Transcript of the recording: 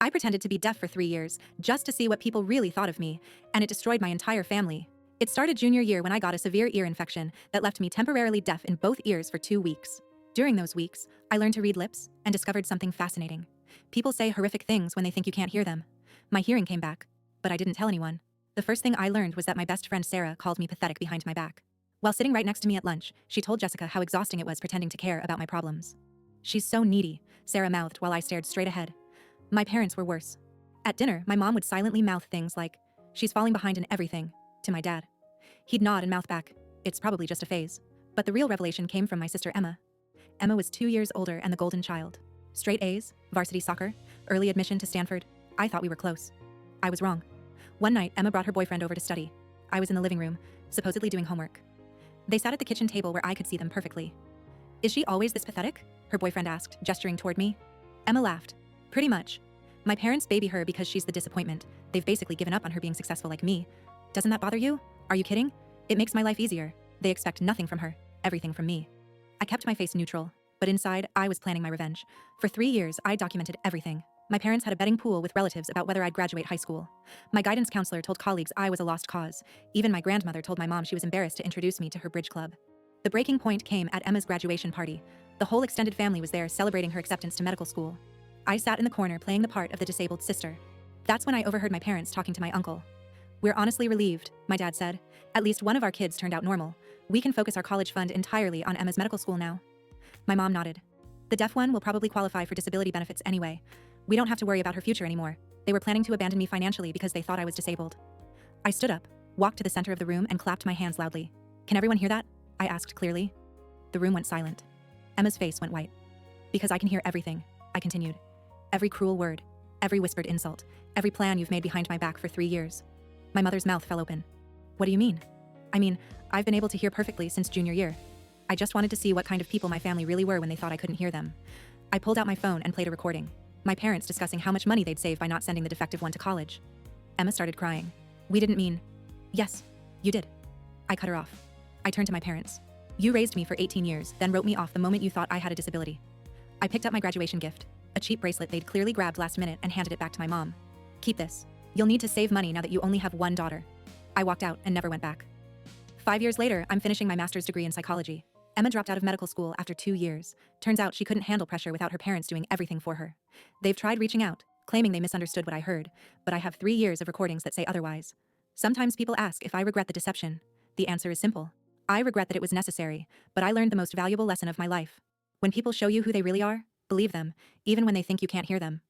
I pretended to be deaf for 3 years, just to see what people really thought of me, and it destroyed my entire family. It started junior year when I got a severe ear infection that left me temporarily deaf in both ears for 2 weeks. During those weeks, I learned to read lips and discovered something fascinating. People say horrific things when they think you can't hear them. My hearing came back, but I didn't tell anyone. The first thing I learned was that my best friend Sarah called me pathetic behind my back. While sitting right next to me at lunch, she told Jessica how exhausting it was pretending to care about my problems. "She's so needy," Sarah mouthed while I stared straight ahead. My parents were worse. At dinner, my mom would silently mouth things like, "She's falling behind in everything," to my dad. He'd nod and mouth back, "It's probably just a phase." But the real revelation came from my sister Emma. Emma was 2 years older and the golden child. Straight A's, varsity soccer, early admission to Stanford. I thought we were close. I was wrong. One night, Emma brought her boyfriend over to study. I was in the living room, supposedly doing homework. They sat at the kitchen table where I could see them perfectly. "Is she always this pathetic?" her boyfriend asked, gesturing toward me. Emma laughed. "Pretty much. My parents baby her because she's the disappointment. They've basically given up on her being successful like me. Doesn't that bother you? Are you kidding? It makes my life easier. They expect nothing from her, everything from me." I kept my face neutral, but inside, I was planning my revenge. For 3 years, I documented everything. My parents had a betting pool with relatives about whether I'd graduate high school. My guidance counselor told colleagues I was a lost cause. Even my grandmother told my mom she was embarrassed to introduce me to her bridge club. The breaking point came at Emma's graduation party. The whole extended family was there celebrating her acceptance to medical school. I sat in the corner playing the part of the disabled sister. That's when I overheard my parents talking to my uncle. "We're honestly relieved," my dad said. "At least one of our kids turned out normal. We can focus our college fund entirely on Emma's medical school now." My mom nodded. "The deaf one will probably qualify for disability benefits anyway. We don't have to worry about her future anymore. They were planning to abandon me financially because they thought I was disabled." I stood up, walked to the center of the room, and clapped my hands loudly. "Can everyone hear that?" I asked clearly. The room went silent. Emma's face went white. "Because I can hear everything," I continued. "Every cruel word, every whispered insult, every plan you've made behind my back for 3 years." My mother's mouth fell open. "What do you mean?" "I mean, I've been able to hear perfectly since junior year. I just wanted to see what kind of people my family really were when they thought I couldn't hear them." I pulled out my phone and played a recording. My parents discussing how much money they'd save by not sending the defective one to college. Emma started crying. "We didn't mean..." "Yes, you did." I cut her off. I turned to my parents. "You raised me for 18 years, then wrote me off the moment you thought I had a disability." I picked up my graduation gift, a cheap bracelet they'd clearly grabbed last minute, and handed it back to my mom. "Keep this. You'll need to save money now that you only have one daughter." I walked out and never went back. 5 years later, I'm finishing my master's degree in psychology. Emma dropped out of medical school after 2 years. Turns out she couldn't handle pressure without her parents doing everything for her. They've tried reaching out, claiming they misunderstood what I heard, but I have 3 years of recordings that say otherwise. Sometimes people ask if I regret the deception. The answer is simple. I regret that it was necessary, but I learned the most valuable lesson of my life. When people show you who they really are, believe them, even when they think you can't hear them.